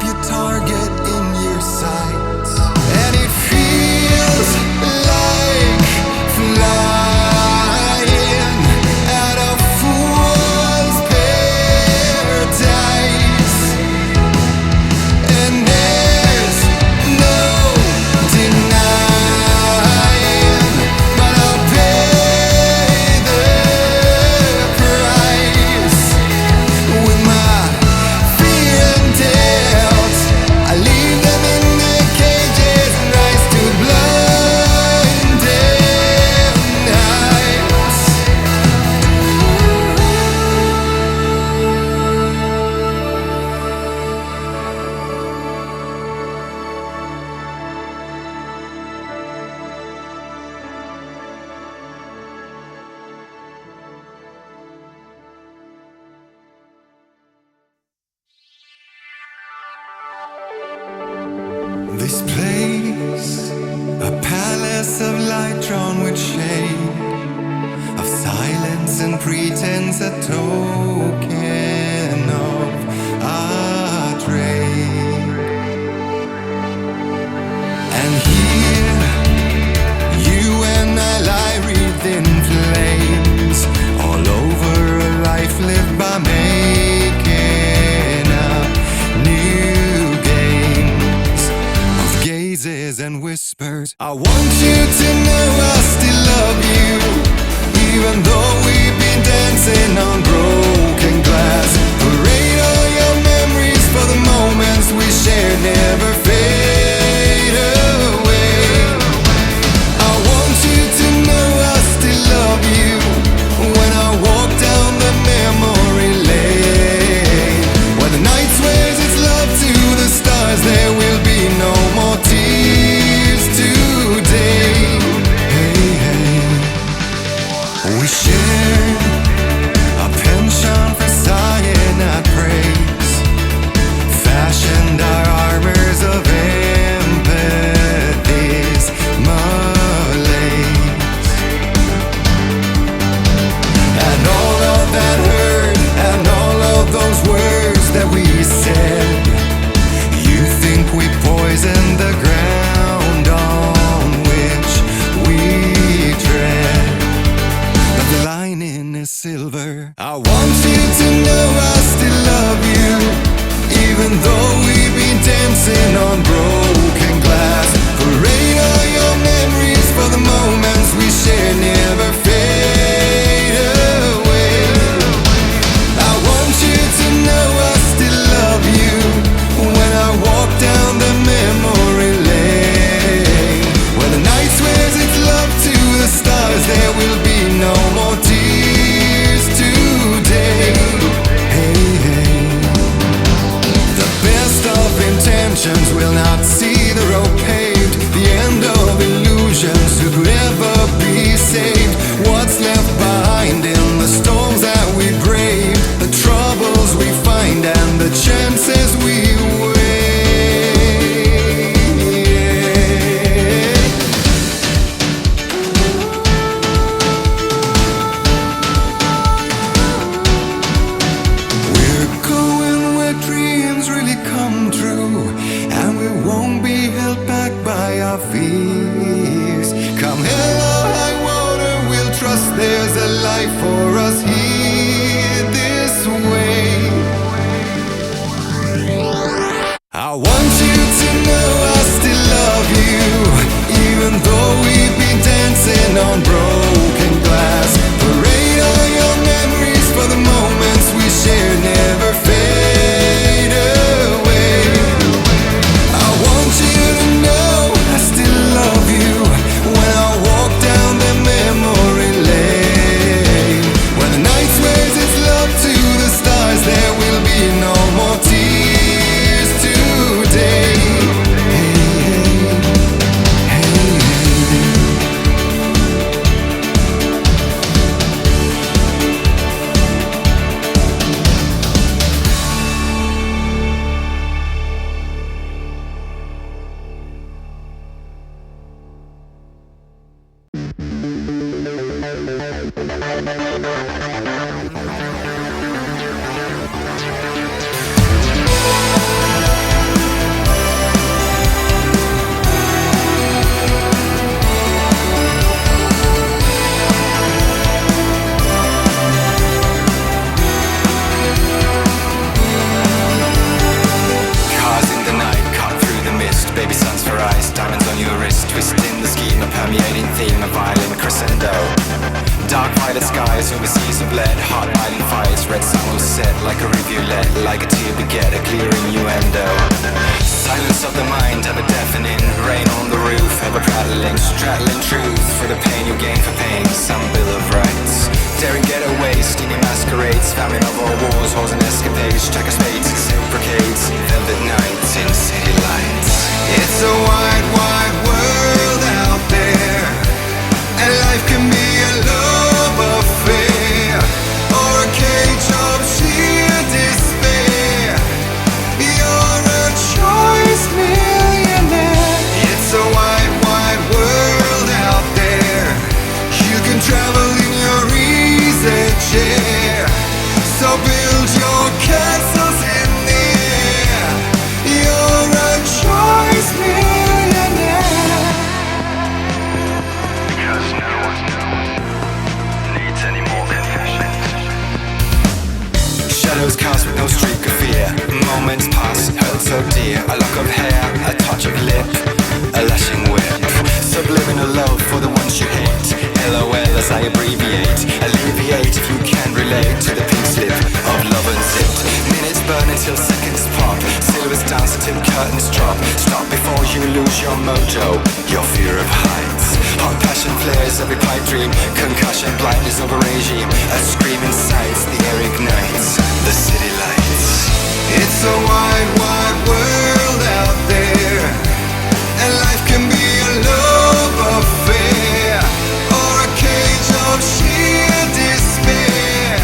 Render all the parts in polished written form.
your target in your sights, and it feels like flying out of fool's paradise. And there's no denying, but I'll pay the price with my fear and doubt. I leave them in their cages and rise to blinded nights. This place, a palace of light drawn with shade, of silence and pretense, a token of our trade. And here, you and I lie wreathed in flames, all over a life lived by making up new games of gazes and whispers. I want you to know I still love you, even though we've been dancing on broken glass. Parade all your memories, for the moments we shared never fade away. I want you to know I still love you when I walk down the memory lane. When the night swears its love to the stars, there will be no more tears today. Hey, hey. We shared a penchant for cyanide praise, fashioned our armors of empathy's malaise. And all of that hurt, and all of those words that we said, you think we poisoned the ground on which we tread, but the lining is silver. I want you to know I still love you, even though we've been dancing on broken glass. Parade all your memories, for the moments we share never fade away. I want you to know I still love you when I walk down the memory lane. When the night swears its love to the stars, there will be no more tears today. Hey, hey. The best of intentions will not see the road paved, the end of illusions who could ever be saved. What's left behind in the storms that we brave, the troubles we find and the chances we wait. We're going where dreams really come true, and we won't be held back by our fears. Come hell or high water, we'll trust there's a life for us here this way. I want you to know I still love you, even though we've been dancing on broken glass. Parade all your memories, for the moments we share never fade away. I want you to know I still love you when I walk down the memory lane. When the night swears its love to the stars, there will be no more tears today. Night skies over seas of lead, hot biting fires, red sun will set like a rivulet, like a tear beget, a clear innuendo. Silence of the mind, ever deafening, rain on the roof, ever prattling, straddling truth for the pain you gain for paying some bill of rights. Daring getaways, steamy masquerades, famine of all wars, wars and escapades, checker spades, reciprocates, velvet nights in city lights. It's a wide, wide world out there, and life can be a love affair, or a cage of sheer despair. You're a choice millionaire. It's a wide, wide world out there. You can travel in your easy chair, so build your castles in the air. You're a choice millionaire. Because no one needs any more confessions. Shadows cast with no streak of fear, moments pass, hurt so dear. A lock of hair, a touch of lip, a lashing whip. Subliminal love for the ones you hate. LOL as I abbreviate, alleviate if you can relate to the pink slip of love unzipped. Minutes burn until seconds pop, silhouettes dance until curtains drop. Stop before you lose your mojo, your fear of heights. Hot passion flares every pipe dream, concussion blindness over regime. A scream incites, the air ignites, the city lights. It's a wide, wide world out there, and life can be a love affair, or a cage of sheer despair.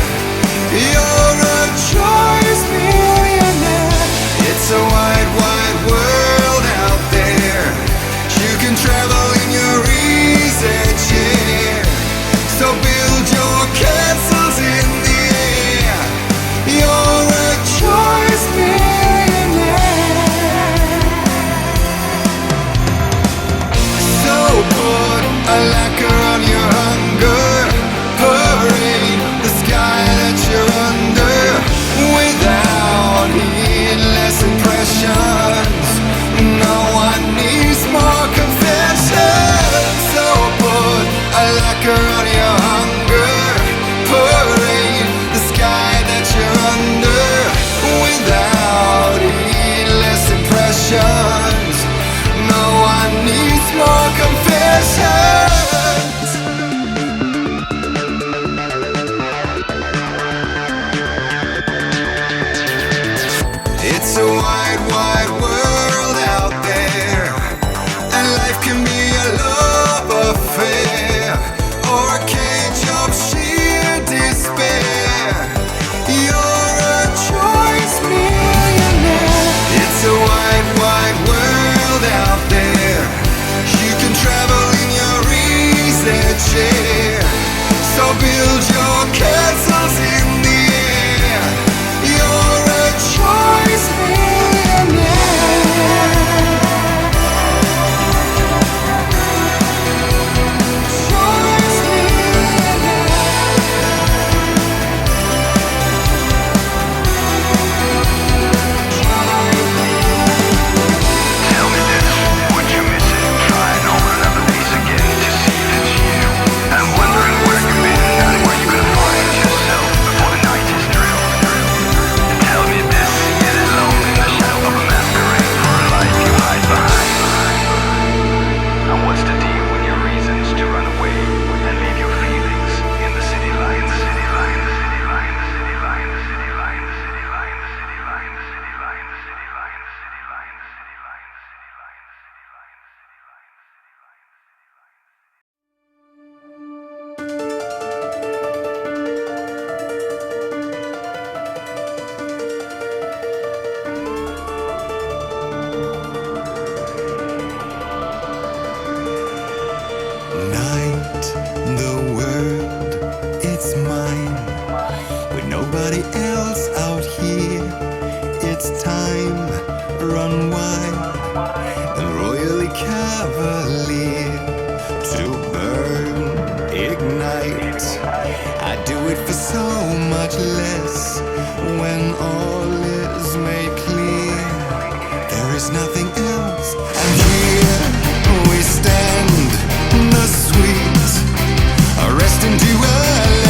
You're a choice millionaire. It's a wide, wide world out there. You can travel in your easy chair, so build your castles in the air. You're a choice millionaire. So put a lacquer on your hunger, parade the sky that you're under, without heedless impressions. No one needs more confessions. So put a lacquer on your hunger, parade the sky that you're under, without heedless impressions. No one needs more confessions. It's a wide, wide world out there, and life can be a love affair, or a cage of sheer despair. You're a choice millionaire. It's a wide, wide world out there. You can travel in your easy chair, so build your castles in the air. You're a choice millionaire. Choice Tell me this, would you miss it? Trying over another piece again to see if it's you. I'm wondering where you've been and where you're gonna find yourself before the night is drilled. Tell me this, is it alone in the shadow of a masquerade for a life you hide behind? And what's the deal with your reasons to run away and leave your feelings in the city lines? City lines, city lines, city lines, city lines, city lines, city lines, city lines, city lines, city lines, city lines, city lines, city lines. Night, the world, it's mine. With nobody else out here, it's time, run wide and royally cavalier. To burn, ignite, I do it for so much less. When all is made clear, there is nothing else, and here we stand, the sweet, rest into a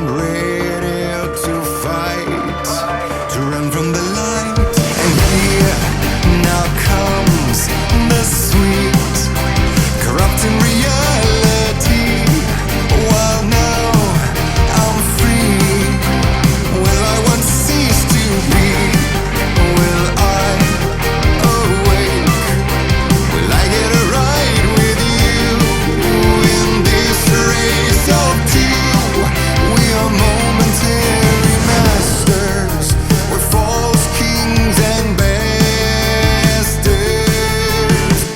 I'm ready to fight, to run from the light. And here now comes the sweet, corrupting reality. While now I'm free, will I once cease to be? Will I awake? Will I get a ride with you in this race of two? We are momentary masters, we're false kings and bastards.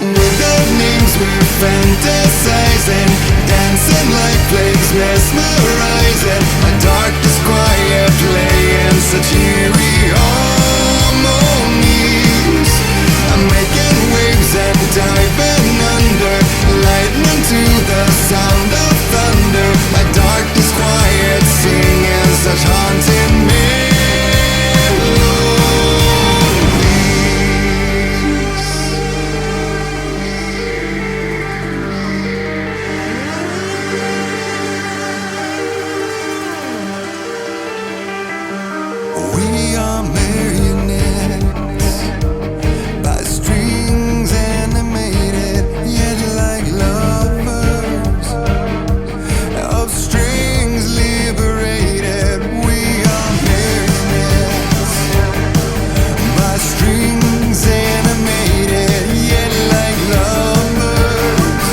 Without names we're fantasizing, dancing like plagues, mesmerizing. A dark disquiet playing such eerie harmonies. I'm making waves and diving under, lightning to the sound of thunder. My dark disquiet singing such haunting melodies. We are marionettes by strings animated, yet like lovers of strings liberated. We are marionettes by strings animated, yet like lovers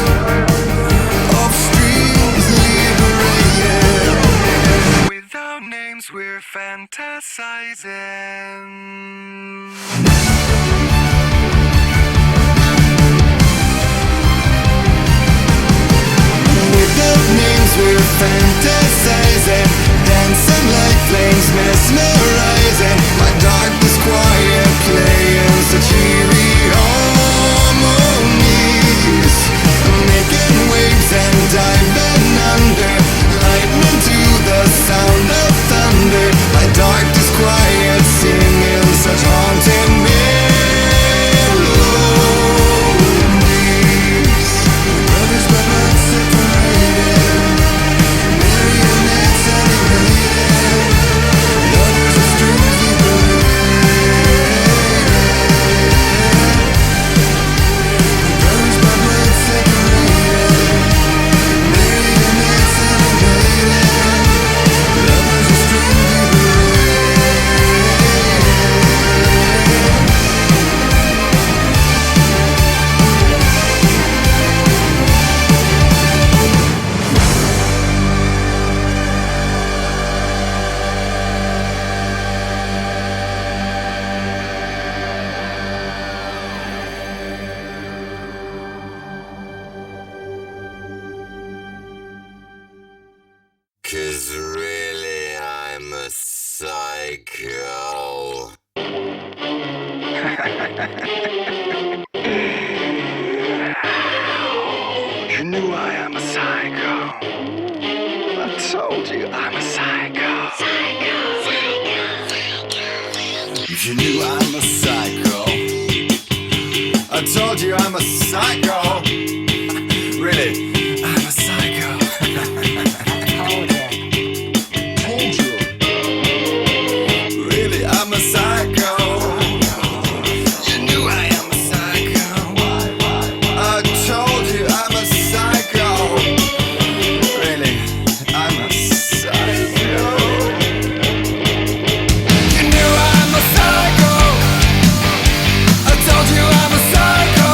of strings liberated. Without names we're fantasizing. Without names we're fantasizing, dancing like flames, mesmerizing. My dark disquiet playing such eerie harmonies. Making waves and diving under, lightning to the sound of thunder. My dark disquiet singing such haunting melodies. Brothers but not separated, marionettes animated, lovers of strings liberated. Brothers but not separated, marionettes animated, lovers of strings Cause really I'm a psycho. You knew I am a psycho. I told you I'm a psycho. You knew I'm a psycho. I told you I'm a psycho. Really, I'm a psycho. Told you. Really, I'm a psycho. You knew I am a psycho. I told you I'm a psycho. Really, I'm a psycho. You knew I'm a psycho. I told you I'm a psycho.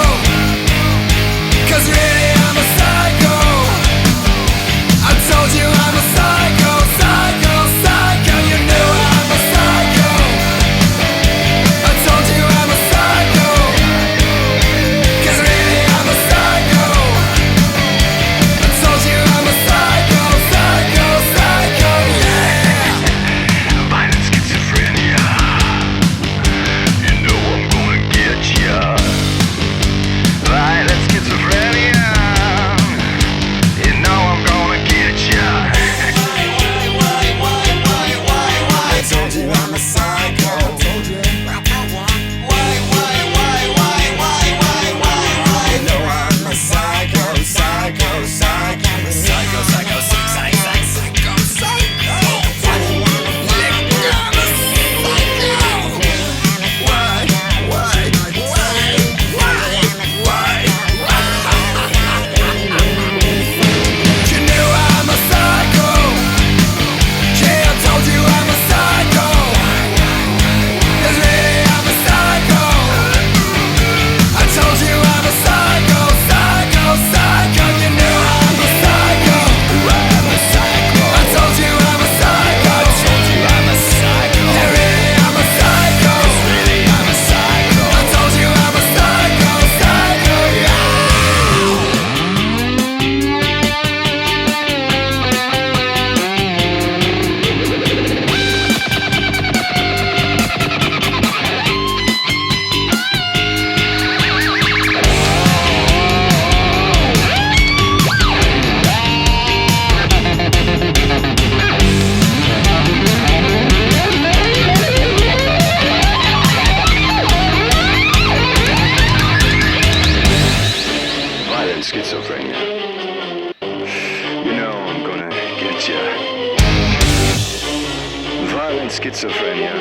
want schizophrenia?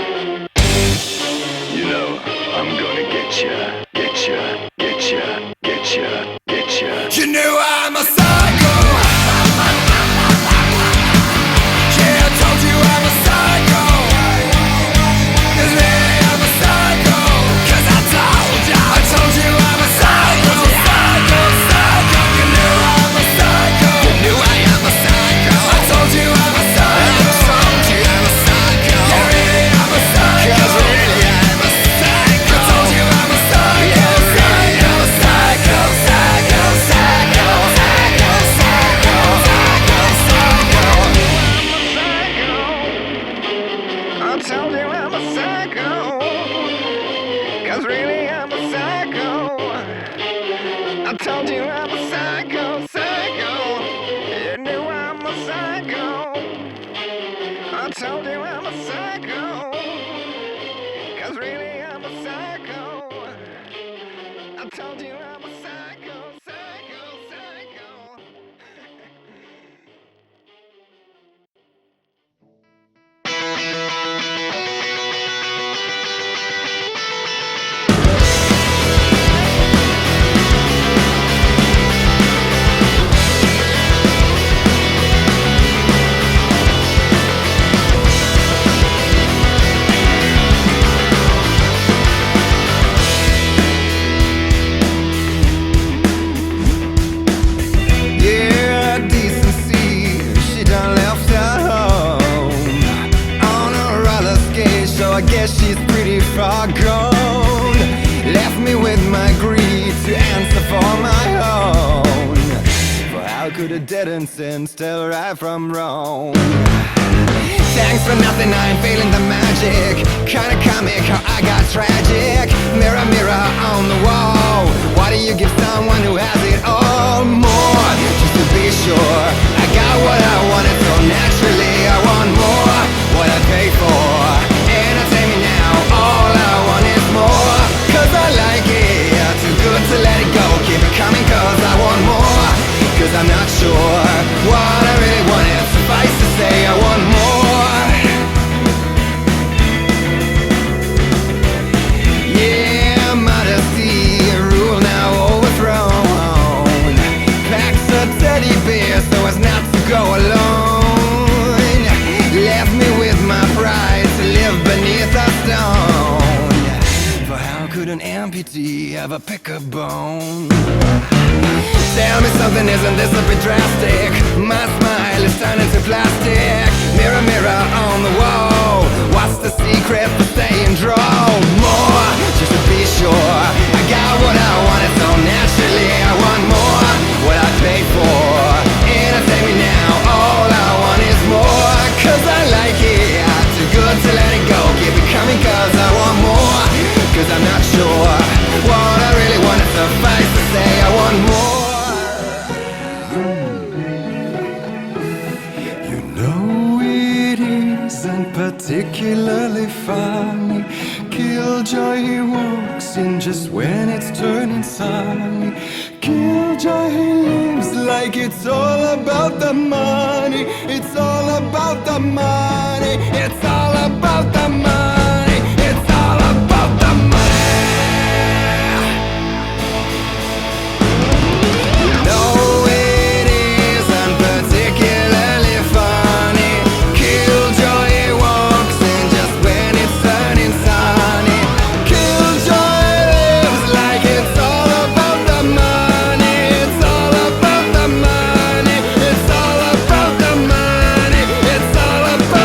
You know, I'm gonna get ya, get ya, get ya, get ya, get ya. You know I'm a psycho. Yeah, I told you I'm a psycho. 'Cause really I'm a psycho. 'Cause I told you I'm a psycho. Psycho, psycho. You knew I'm a psycho. You knew I am a psycho. I told you I'm a psycho. I told you I'm a psycho. Yeah, really I'm a psycho. 'Cause really I'm a psycho. I told you I'm a psycho. Yeah, really I'm a psycho. Psycho, psycho, psycho, psycho, psycho, psycho. I told you I'm a psycho. 'Cause really I'm a psycho. I told you I'm a psycho, psycho. You knew I'm a psycho. I told you I'm a psycho. 'Cause really I'm a psycho. I told you I'm a psycho, psycho, psycho. Yeah, decency, she done left her home on a roller skate, so I guess she's pretty far gone. Left me with my greed to answer for my own. For how could a dead-end sense tell right from wrong? Thanks for nothing, I ain't feeling the magic. Kinda comic how I got tragic. Mirror, mirror on the wall, why do you give someone who has it all more? Just to be sure, I got what I wanted, so naturally I want more. What I paid for, entertain me now, all I want is more. 'Cause I like it, too good to let it go. Keep it coming 'cause I want more. 'Cause I'm not sure what I really wanted, suffice to say I want more. Yeah, modesty, rule now overthrown. Packs a teddy bear so as not to go alone. Left me with my pride to live beneath a stone. For how could an amputee ever pick a bone? Tell me something, isn't this a bit drastic? My smile is turning to plastic. Mirror, mirror on the wall, what's the secret for staying drawn? More, just to be sure, I got what I wanted, so naturally I want more. What I paid for, entertain me now, all I want is more. 'Cause I like it, too good to let it go. Keep it coming 'cause I want more. 'Cause I'm not sure what I really wanted, suffice to say I want more. You know it isn't particularly funny. Killjoy he walks in just when it's turning sunny. Killjoy he lives like it's all about the money. It's all about the money. It's all about the money. It's all about the money. You know it isn't particularly funny. Killjoy he walks in just when it's turning sunny. Killjoy lives like it's all about the money. It's all about the money. It's all about the money. It's all about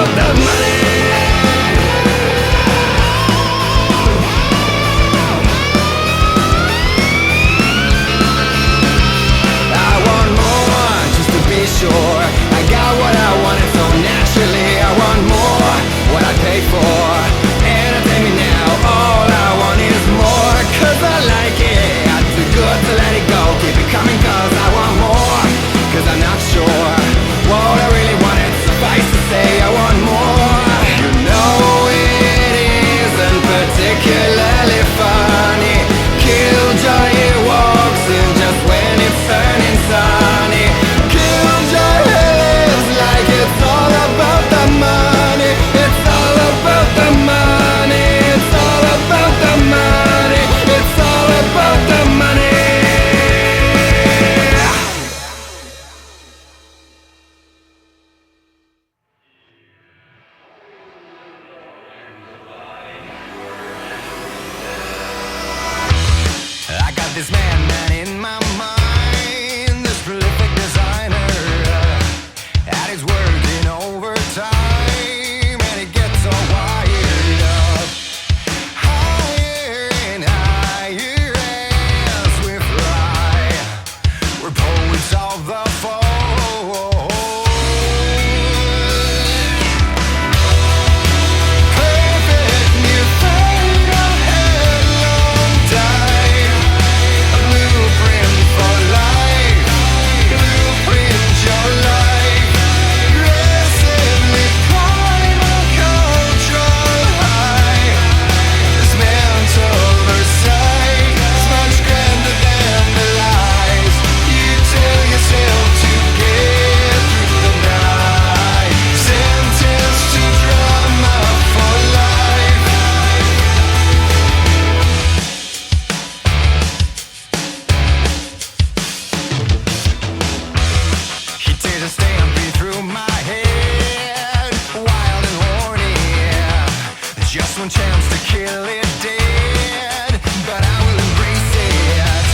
Just one chance to kill it dead, but I will embrace it.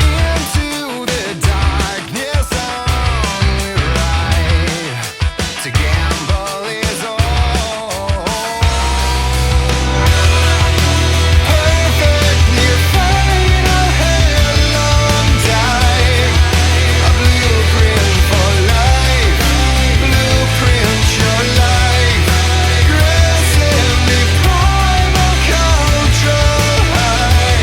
Into the darkness only right to gamble is all. Perfect near final headlong dive, a blueprint for life, blueprint your life. Aggressively primal control high.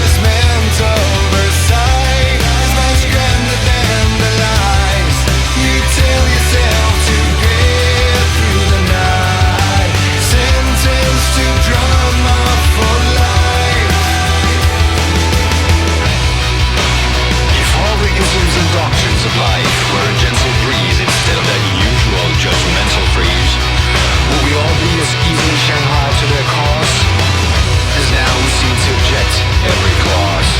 This mental oversight is much grander than the lies you tell yourself to get through the night. Sentenced to drama for life. If all the isms and doctrines of life were a gentle breeze instead of that usual judgmental freeze, will we all be as easily shanghaied to their cause as now we seem to object every clause?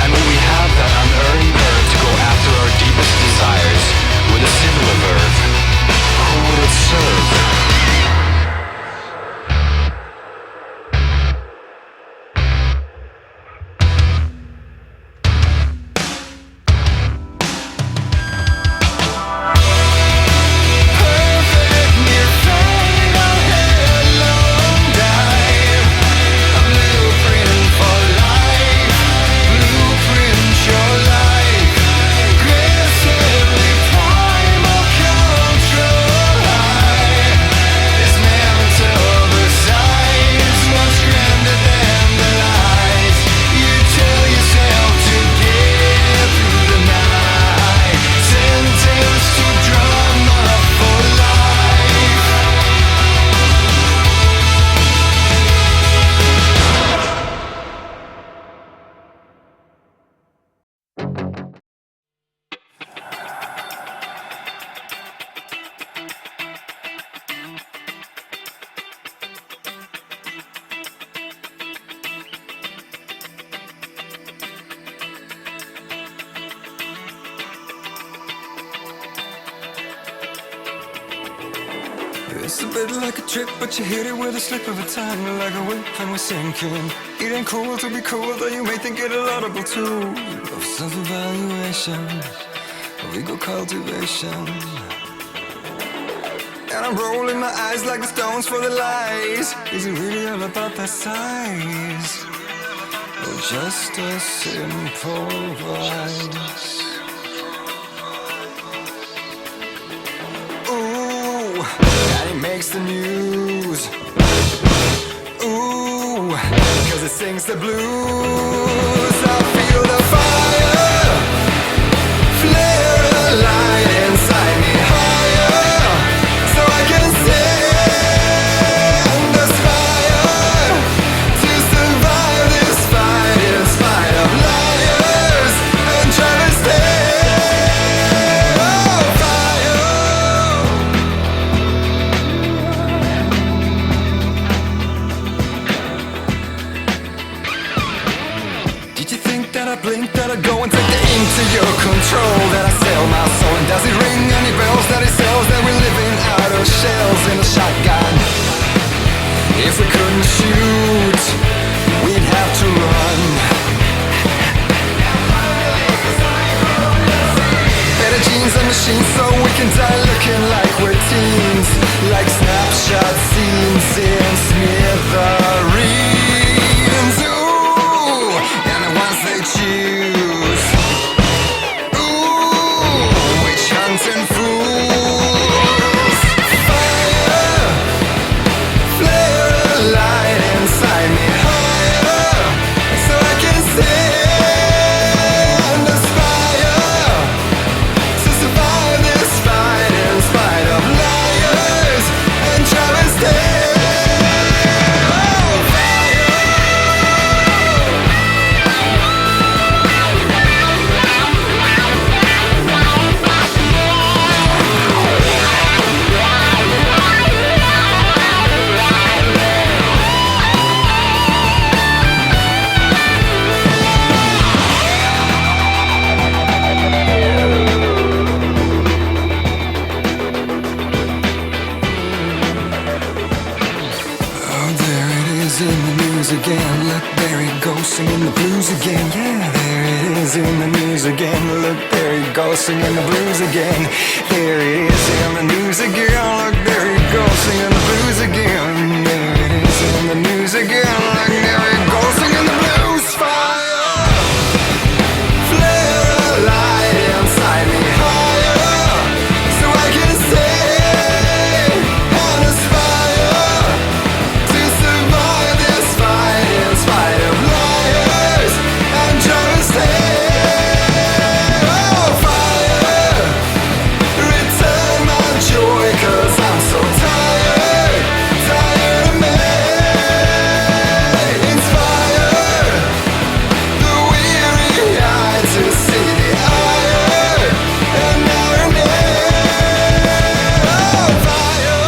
And will we have that unerring nerve to go after our deepest desires with a similar verve? Who would it serve? Perfect near final headlong dive, a blueprint for life, blueprint your life. Aggressively primal control high. This mental oversight is much grander than the lies you tell yourself to get through the night. Sentenced to drama for life. It's a bit like a trip, but you hit it with a slip of a tongue, like a whip and we're sinking. It ain't cool to be cool, though you may think it a laudable tool of self-evaluation, of ego cultivation. And I'm rolling my eyes like the stones for the lies. Is it really all about that size? Or just a simple vice? Ooh, and it makes the news. Ooh, cause it sings the blues. I feel the fire, flare a light inside me higher, so I can stand aspire to survive this fight in spite of liars and travesty. Oh, fire. Did you think that I blinked, that I'd go and take the into your control, that I sell my soul? And does it ring any bells that it sells, that we're living out of shells in a shotgun? If we couldn't shoot, we'd have to run. Better genes and machines so we can die looking like we're teens, like snapshot scenes in smithereens. Ooh, and the ones they choose. Ooh, witch hunting fools. Fire, flare a light inside me higher, so I can stand aspire to survive this fight in spite of liars and travesty. Oh, in the news again. Look, there he goes singing the blues again. Yeah, there it is in the news again. Look, there he goes singing the blues again. There it is in the news again. Look, there he goes singing the blues again. There it is in the news again. Look, there he goes singing the blues. Fire, flare a light inside me higher, so I can stay on aspire to survive this fight in spite of liars and just hate. Oh, fire, return my joy, 'cause I'm so tired, tired of me. Inspire the weary eye to see the ire and irony. Oh, fire.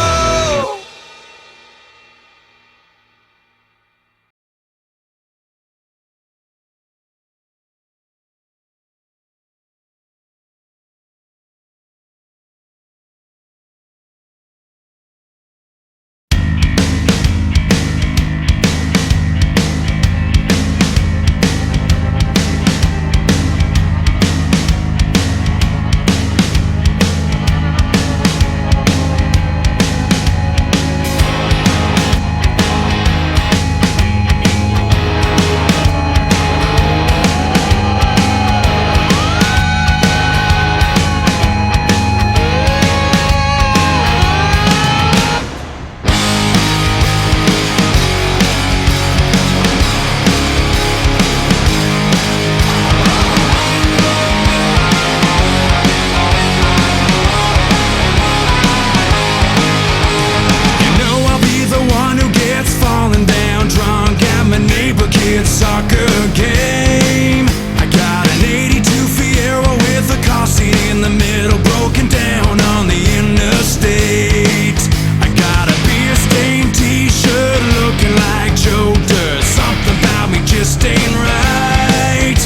You know I'll be the one who gets falling down drunk at my neighbor kid's soccer game. I got an 82 Fiero with a car seat in the middle, broken down on the interstate. I got a beer stained t-shirt looking like Joe Dirt. Something about me just ain't right.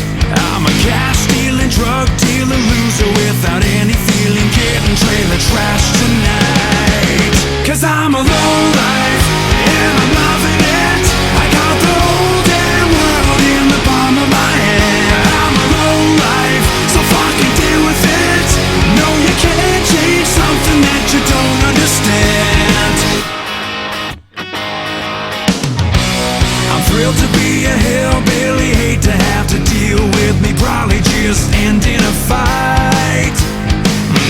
I'm a cash stealing, drug dealing loser without any feeling, getting trailer trash tonight. 'Cause I'm a low life and I'm loving it. I got the whole damn world in the palm of my hand. I'm a low life, so fucking deal with it. No, you can't change something that you don't understand. I'm thrilled to be a hillbilly, hate to have to deal with me probably just end in a fight.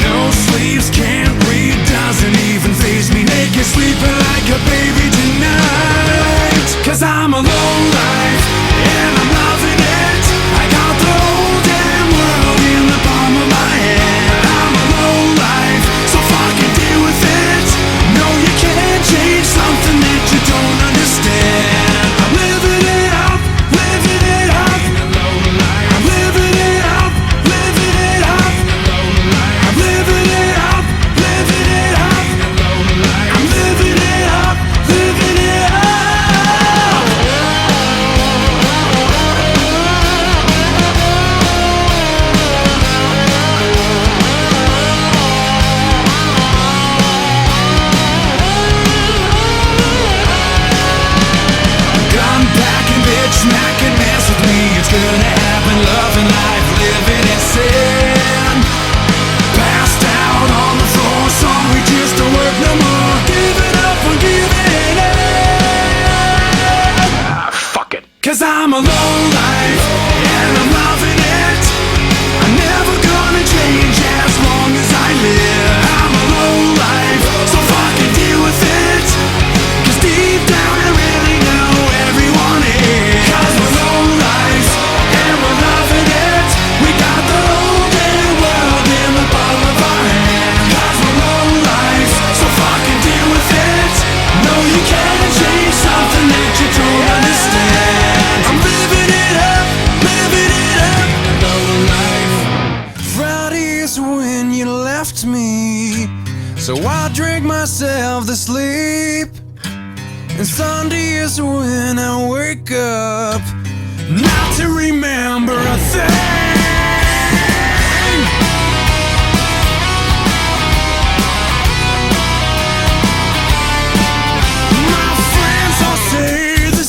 No sleeves, can't read, doesn't even faze me, naked sleeping like a baby tonight. 'Cause I'm a low life and I'm loving it. I got the whole damn world in the palm of my hand. I'm a low life, so fucking deal with it. No, you can't change something that you don't understand. I'm living it up, living it up. I'm living it up, living it up. I'm living it up, living it up. I'm living it up, living it up. Gun packing, bitch smacking, mess with me, it's gonna happen. Loving life, living in sin. Passed out on the floor, sorry, just don't work no more. Giving up on giving in. Fuck it. 'Cause I'm a low life and I'm loving it. I'm never gonna change as long as I live. I'm a low life, so fucking deal with it. 'Cause deep down I really know everyone is. 'Cause we're low life and we're loving it. We got the whole damn world in the palm of our hand. 'Cause we're low life, so fucking deal with it. No, you can't change something that you don't understand. I'm living it up, living it up. Low life. Friday is when you left me, so I drink myself to sleep. And Sunday is when I wake up, not to remember a thing. My friends all say the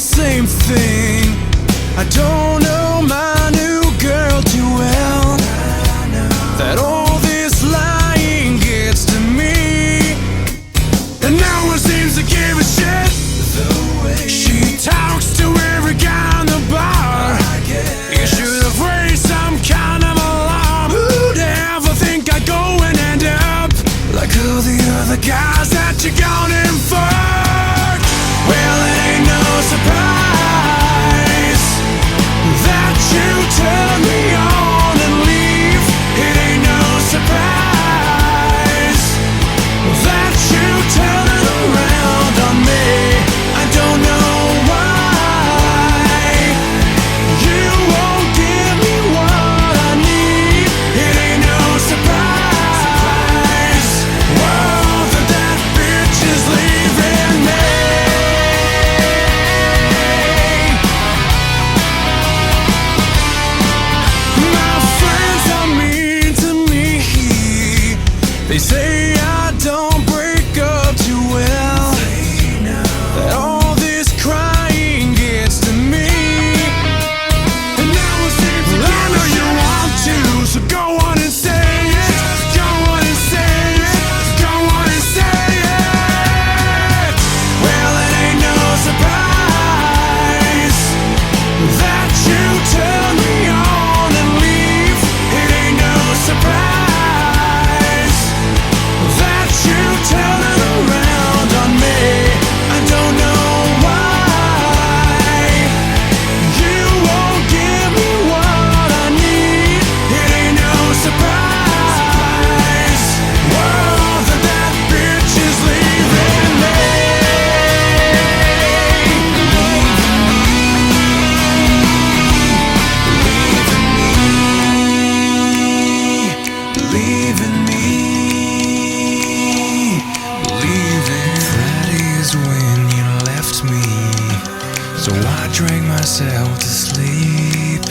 myself to sleep,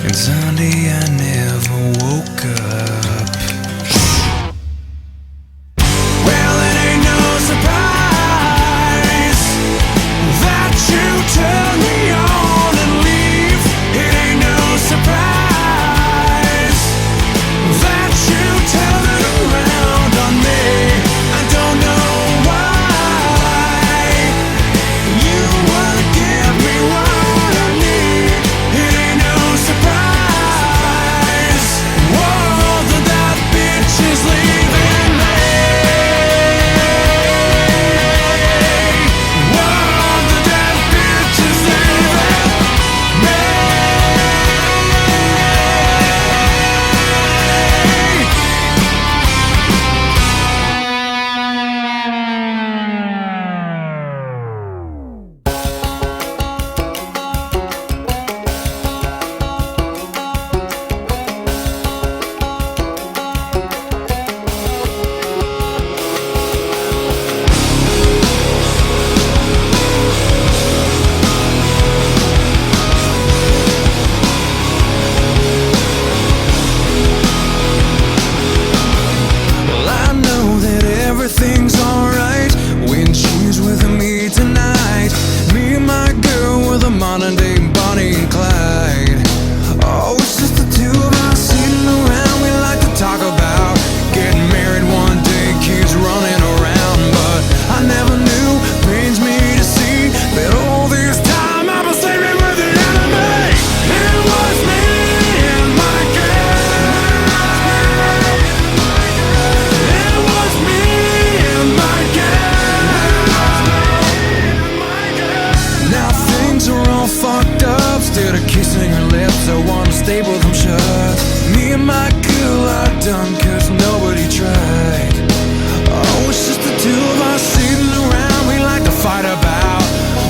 and Sunday I never woke up. Well, it ain't no surprise that you turn me on and leave. It ain't no surprise that you turn it around on me. I don't know why you wanna give me what I need. It ain't no surprise. Whoa, that bitch is leaving me. Whoa, that bitch is leaving me. Well, I know that everything's alright when she's with me tonight. Me and my girl were the modern day Bonnie and Clyde. Oh, it's just the two of us sitting around. We like to talk about getting married one day, kids running around. But I never knew, pains me to see that all this time I was sleeping with the enemy. It was me and my girl. It was me and my girl. Now things are all fucked up. Instead of kissing her lips, I wanna staple them shut. Me and my girl are done cause nobody tried. Oh, it's just the two of us sitting around. We like to fight about,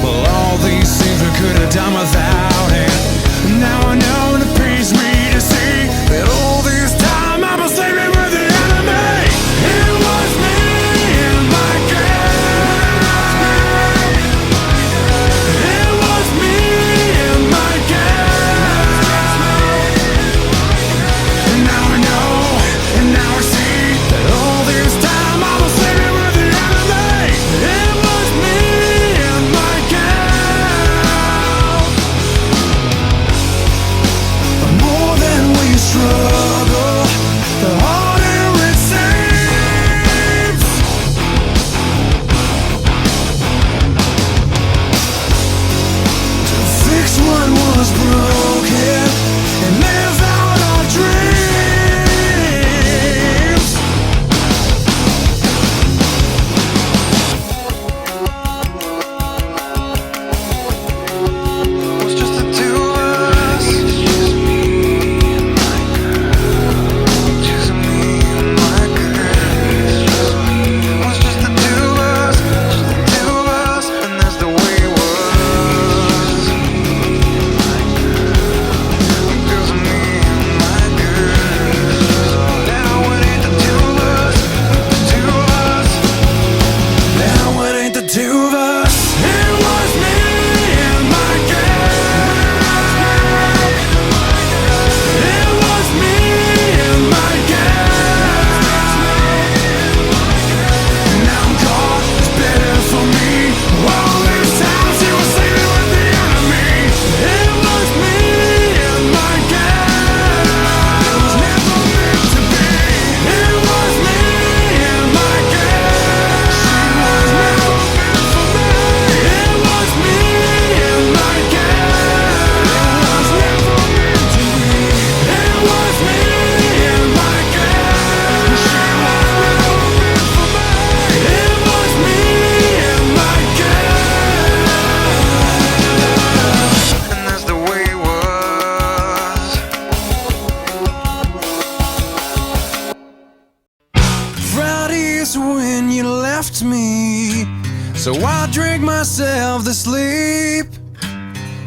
well, all these things we could have done without. And now I know, and it pains me to see that all this time I was sleeping with the enemy. It was me and my girl. It was me and my girl. And now I know, and now I see that all this time I was sleeping with the enemy. It was me and my girl. The more than we struggle, the harder it seems. To fix what was broken and live out our dreams. It's just the two of us. It's just me and my girl. Just me and my girl. It's just the two of us. Just the two of us. And that's the way it was. Just me and my girl. Now it ain't the two of us. The two of us. Now it ain't the two of us. It was me and my girl. It was me and my girl. Now I'm caught, it's better for me. All this time she was sleeping with the enemy. It was me and my girl. It was never meant to be. It was me and my girl. She was never meant for me. It was me and my girl. It was never meant to be. It was me and my girl. She was never meant for me. It was me and my girl. And that's the way it was. Friday is when you left me, so I drank myself to sleep.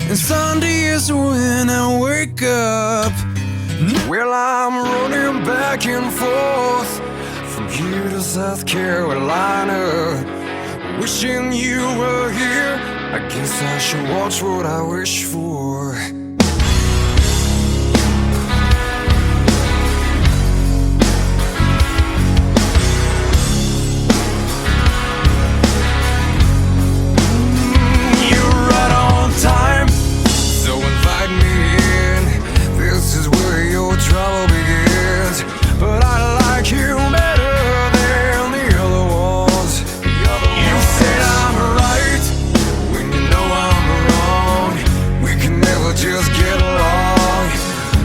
And Sunday is when I wake up. Well, I'm running back and forth from here to South Carolina, wishing you were here I guess I should watch what I wish for. You're right on time, So invite me in. This is where your trouble begins. But I like you better than the other ones. you said I'm right. When you know I'm wrong, we can never just get along.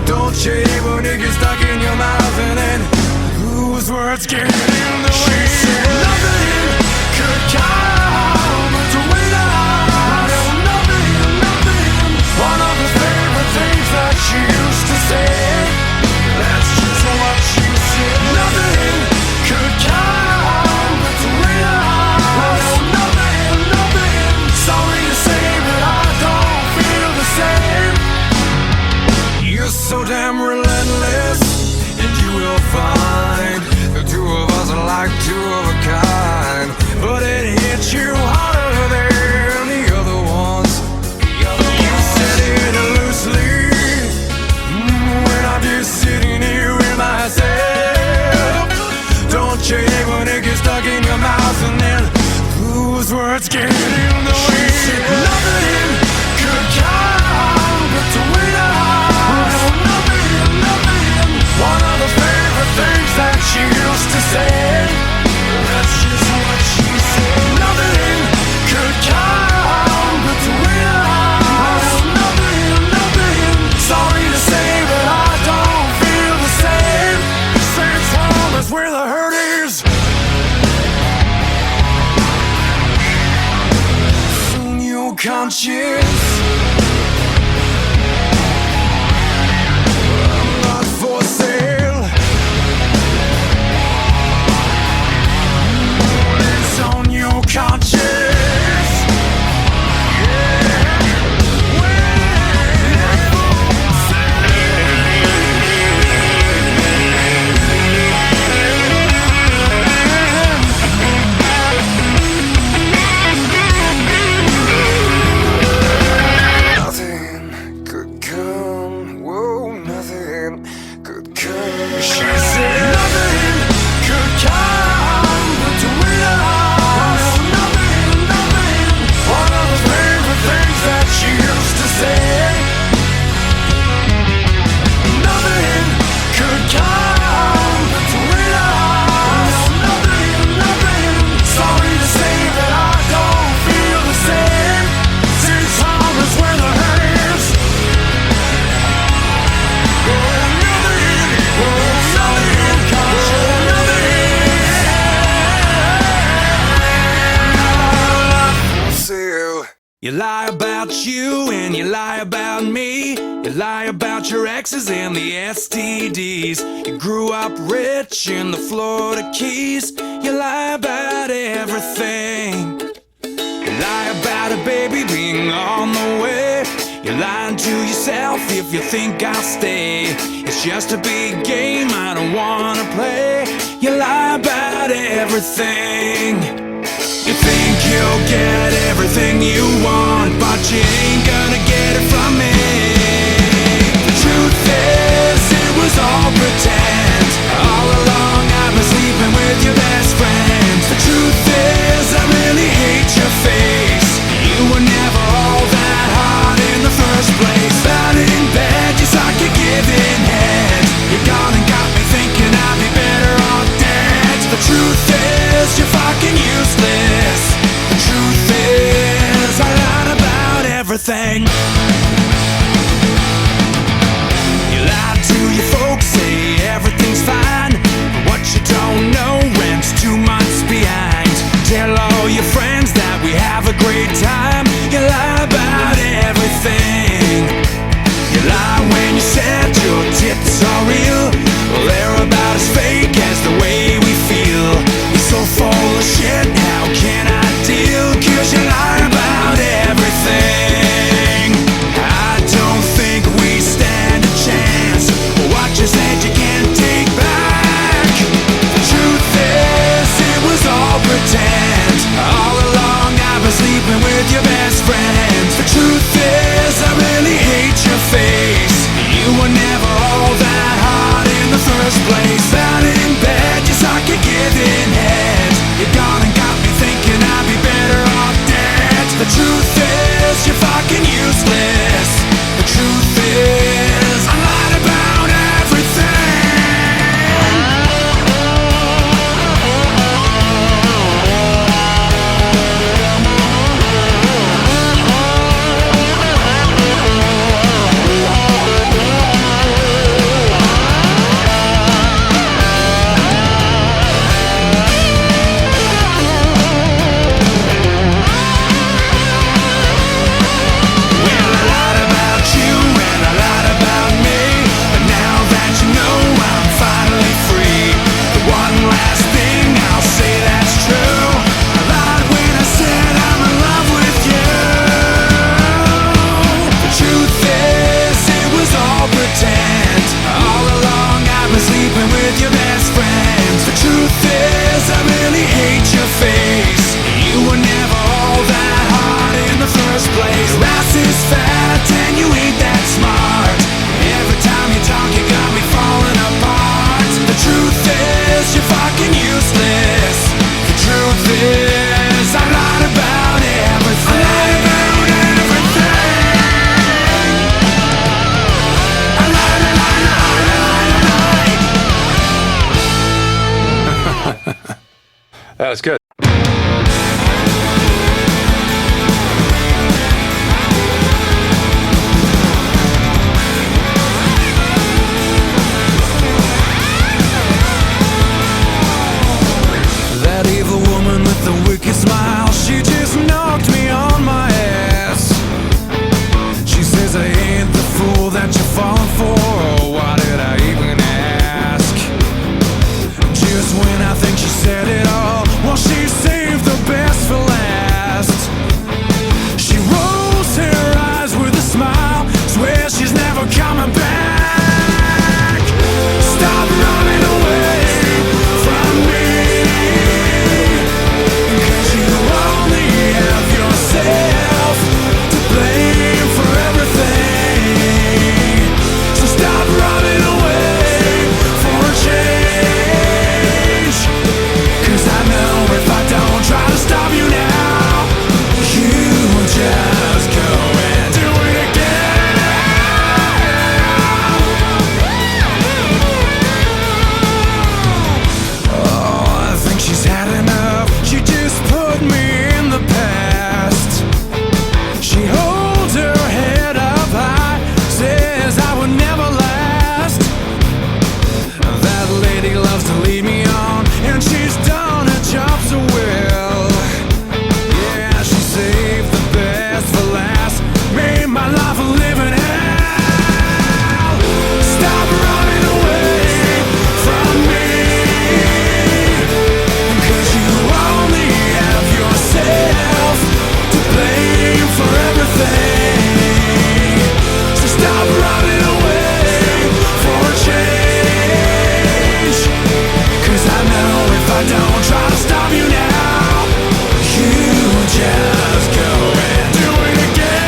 Don't you ever get stuck in your mouth and then whose words get in the way? Nothing could come between us. Nothing. One of the favorite things that she used to say. That's just what she said. Nothing could come between us. Nothing. Sorry to say, but I don't feel the same. You're so damn relentless, and you will find the two of us are like two of a kind. But it hits you harder than the other ones. You said it loosely, when I'm just sitting here with myself. Don't you ever get stuck in your mouth and then whose words get in the way? Nothing could come between us. Nothing. One of the favorite things that she used to say. That's just what she said. Nothing could come between us. Nothing. Sorry to say, but I don't feel the same. St. Thomas, where the hurt is. Soon your conscience, not for sale. It's on your conscience. Nothing could come, whoa, nothing could come. She said nothing could come between us. Nothing. One of the favorite things that she used to say. Nothing could come between us. Nothing. Sorry to say that I don't feel the same. St. Thomas, where the hurt is. Sale. You lie about you and you lie about me. You lie about your exes and the STDs. You grew up rich in the Florida Keys. You lie about everything. You lie about a baby being on the way. You're lying to yourself if you think I'll stay. It's just a big game I don't wanna play. You lie about everything. You think you'll get everything you want, but you ain't gonna get it from me. The truth is, it was all pretend. All along I've been sleeping with your best friend. The truth is, I really hate your face. You were never all that hot in the first place. Bad in bed, just like a given head. You're gone and got me thinking I'd be better off dead. The truth is, you're fucking useless. The truth is, I lied about everything. You lied to your folks, say everything's fine. But what you don't know, rent's 2 months behind. Tell all your friends that we have a great time. You lie about everything. You lie when you said your tips are real. Well, they're about as fake as the way we feel. You're so full of shit, how can I deal? 'Cause you lie about everything. I don't think we stand a chance. What you said you can't take back. The truth is, it was all pretend. All along I've been sleeping with your that's good. That evil woman with the wicked smile, she just knocked me on my ass. She says I ain't the fool that you're falling for. Oh, why did I even ask? Just when I think she said it all, well, she saved the best for last. She rolls her eyes with a smile, swears she's never coming back. Stop running away from me, 'cause you only have yourself to blame for everything. So stop running away for a change, 'cause I know if I don't try to stop you now, you will just go and do it again. Oh, I think she's had enough. She just put me in the past. She holds her head up high, says I would never last. That lady loves to lead me on, and she's done her job so well. Yeah, she saved the best for last, made my life a living hell. Stop running away from me, 'cause you only have yourself to blame for everything. So stop running away for a change, 'cause I know if I don't try to stop you now, you will just go and do it again.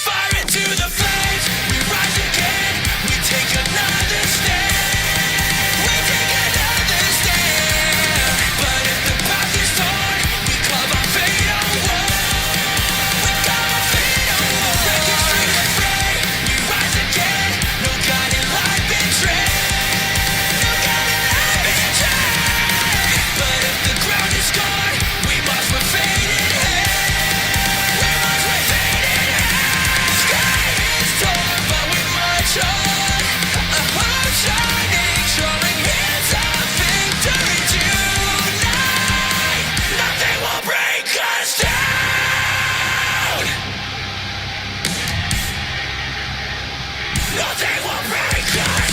fire into the flames. We rise again, we take another stand. We take another stand. But if the path is torn, we carve our fate away. We carve our fate away. Breaking straight and free, we rise again. No God in life betrayed. No God in life betrayed. But if the ground is scarred, we must with faded hand. We must with faded hand. Sky is torn, but we march on. A hope shining, drawing hands of victory tonight. Nothing will break us down. Nothing will break us